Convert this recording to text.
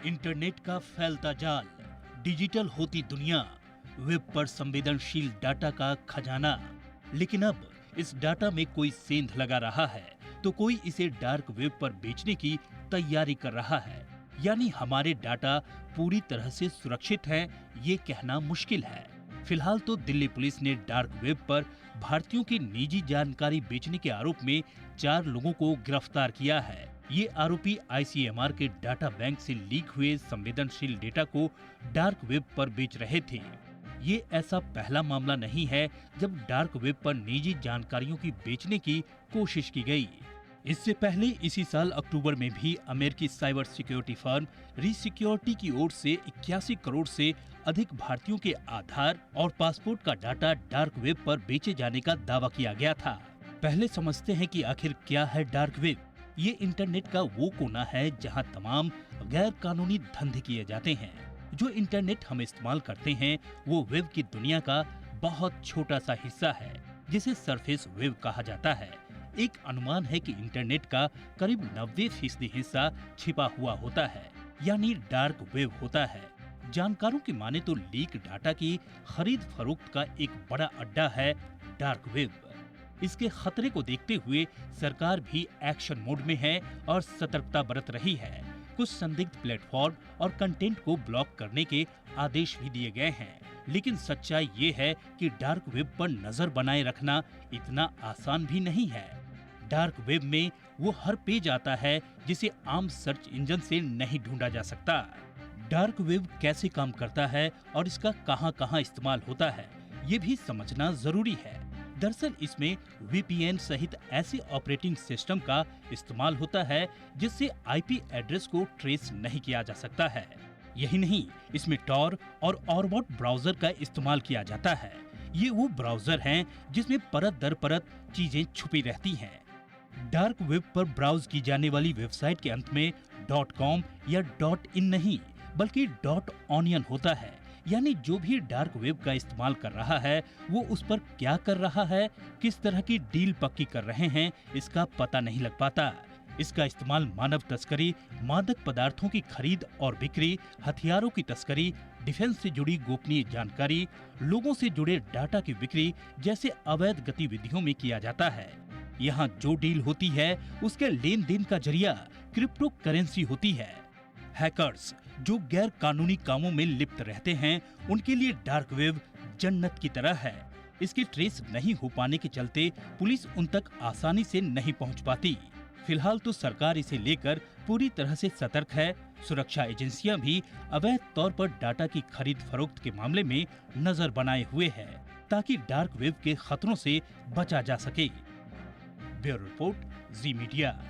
Internet का फैलता जाल, डिजिटल होती दुनिया, वेब पर संवेदनशील डाटा का खजाना। लेकिन अब इस डाटा में कोई सेंध लगा रहा है तो कोई इसे डार्क वेब पर बेचने की तैयारी कर रहा है। यानी हमारे डाटा पूरी तरह से सुरक्षित है, ये कहना मुश्किल है। फिलहाल तो दिल्ली पुलिस ने डार्क वेब पर भारतीयों की निजी जानकारी बेचने के आरोप में 4 लोगों को गिरफ्तार किया है। ये आरोपी आईसीएमआर के डाटा बैंक से लीक हुए संवेदनशील डेटा को डार्क वेब पर बेच रहे थे। ये ऐसा पहला मामला नहीं है जब डार्क वेब पर निजी जानकारियों की बेचने की कोशिश की गई। इससे पहले इसी साल अक्टूबर में भी अमेरिकी साइबर सिक्योरिटी फर्म रीसिक्योरिटी की ओर से 81 करोड़ से अधिक भारतीयों के आधार और पासपोर्ट का डाटा डार्क वेब पर बेचे जाने का दावा किया गया था। पहले समझते हैं कि आखिर क्या है डार्क वेब। ये इंटरनेट का वो कोना है जहां तमाम गैर कानूनी धंधे किए जाते हैं। जो इंटरनेट हम इस्तेमाल करते हैं वो वेब की दुनिया का बहुत छोटा सा हिस्सा है, जिसे सरफेस वेब कहा जाता है। एक अनुमान है कि इंटरनेट का करीब 90% हिस्सा छिपा हुआ होता है, यानी डार्क वेब होता है। जानकारों की माने तो लीक डाटा की खरीद फरोख्त का एक बड़ा अड्डा है डार्क वेब। इसके खतरे को देखते हुए सरकार भी एक्शन मोड में है और सतर्कता बरत रही है। कुछ संदिग्ध प्लेटफॉर्म और कंटेंट को ब्लॉक करने के आदेश भी दिए गए हैं। लेकिन सच्चाई ये है कि डार्क वेब पर नजर बनाए रखना इतना आसान भी नहीं है। डार्क वेब में वो हर पेज आता है जिसे आम सर्च इंजन से नहीं ढूंढा जा सकता। डार्क वेब कैसे काम करता है और इसका कहां-कहां इस्तेमाल होता है, ये भी समझना जरूरी है। दरअसल इसमें वीपीएन सहित ऐसे ऑपरेटिंग सिस्टम का इस्तेमाल होता है जिससे आईपी एड्रेस को ट्रेस नहीं किया जा सकता है। यही नहीं, इसमें टॉर और ऑरबॉट ब्राउजर का इस्तेमाल किया जाता है। ये वो ब्राउजर हैं जिसमें परत दर परत चीजें छुपी रहती हैं। डार्क वेब पर ब्राउज की जाने वाली वेबसाइट के अंत में .com या .in नहीं बल्कि .onion होता है। यानी जो भी डार्क वेब का इस्तेमाल कर रहा है वो उस पर क्या कर रहा है, किस तरह की डील पक्की कर रहे हैं, इसका पता नहीं लग पाता। इसका इस्तेमाल मानव तस्करी, मादक पदार्थों की खरीद और बिक्री, हथियारों की तस्करी, डिफेंस से जुड़ी गोपनीय जानकारी, लोगों से जुड़े डाटा की बिक्री जैसे अवैध गतिविधियों में किया जाता है। यहाँ जो डील होती है उसके लेन देन का जरिया क्रिप्टो करेंसी होती है। हैकर्स जो गैर कानूनी कामों में लिप्त रहते हैं उनके लिए डार्क वेब जन्नत की तरह है। इसकी ट्रेस नहीं हो पाने के चलते पुलिस उन तक आसानी से नहीं पहुंच पाती। फिलहाल तो सरकार इसे लेकर पूरी तरह से सतर्क है। सुरक्षा एजेंसियां भी अवैध तौर पर डाटा की खरीद फरोख्त के मामले में नजर बनाए हुए है ताकि डार्क वेब के खतरों से बचा जा सके। ब्यूरो रिपोर्ट, जी मीडिया।